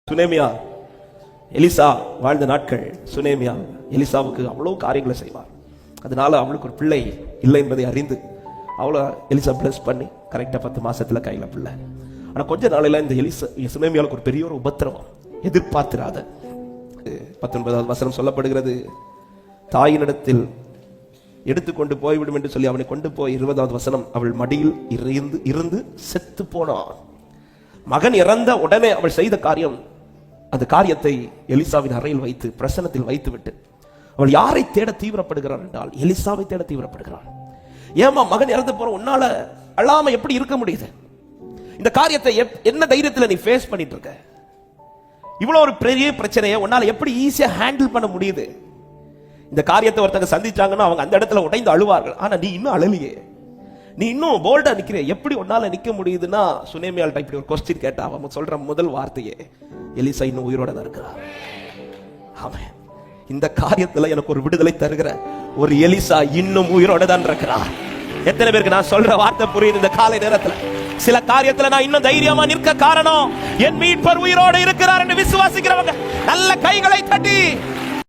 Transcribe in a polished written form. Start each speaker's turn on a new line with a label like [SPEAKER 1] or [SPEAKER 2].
[SPEAKER 1] சுனேமியா Elisha வாழ்ந்த நாட்கள், சுனேமியா எலிசாவுக்கு அவ்வளவு காரியங்களை செய்வார். அதனால அவளுக்கு ஒரு பிள்ளை இல்லை என்பதை அறிந்து அவளை எலிசா பிளஸ் பண்ணி கரெக்டா 10 மாசத்துல கையில பிள்ளை. ஆனா கொஞ்ச நாளையில இந்த சுனேமியாவுக்கு ஒரு பெரிய ஒரு உபத்திரவம், எதிர்பார்த்திராத. 19வது வசனம் சொல்லப்படுகிறது, தாயினிடத்தில் எடுத்துக்கொண்டு போய்விடும் என்று சொல்லி அவனை கொண்டு போய் 20வது வசனம், அவள் மடியில் இருந்து செத்து போனான். மகன் இறந்த உடனே அவள் செய்த காரியம், அந்த காரியத்தை எலிசாவின் அறையில் வைத்து பிரசன்னத்தில் வைத்து விட்டு அவள் யாரை தேட தீவிரப்படுகிறாள் என்றால் எலிசாவை தேட தீவிரப்படுகிறாள். ஏமா மகன் இறந்து போற உன்னால அழாம எப்படி இருக்க முடியுது? இந்த காரியத்தை என்ன தைரியத்தில் நீ ஃபேஸ் பண்ணிட்டு இருக்க? இவ்வளவு ஒரு பெரிய பிரச்சனையை உன்னால எப்படி ஈஸியா ஹேண்டில் பண்ண முடியுது? இந்த காரியத்தை ஒருத்தங்க சந்திச்சாங்கன்னா அவங்க அந்த இடத்துல உடைந்து அழுவார்கள். ஆனா நீ இன்னும் அழலையே, நீ இன்னும் போல்டா நிக்கிற, எப்படி உன்னால நிக்க முடியுதுன்னா சுனேமியால்ட்ட இப்படி ஒரு கொஸ்டின் கேட்டா அவன் சொல்ற முதல் வார்த்தையே, எலிசா இன்னும் உயிரோட தான் இருக்கிறார். ஆமென். இந்த காரியத்துல எனக்கு ஒரு விடுதலை தருகிற ஒரு எலிசா இன்னும் உயிரோட தான் இருக்கிறார். எத்தனை பேருக்கு நான் சொல்ற வார்த்தை புரியுது? இந்த காலை நேரத்துல சில காரியத்துல நான் இன்னும் தைரியமா நிற்க காரணம் என் மீட்பர் உயிரோடு இருக்கிறார் என்று விசுவாசிக்கிறவங்க நல்ல கைகளை தட்டி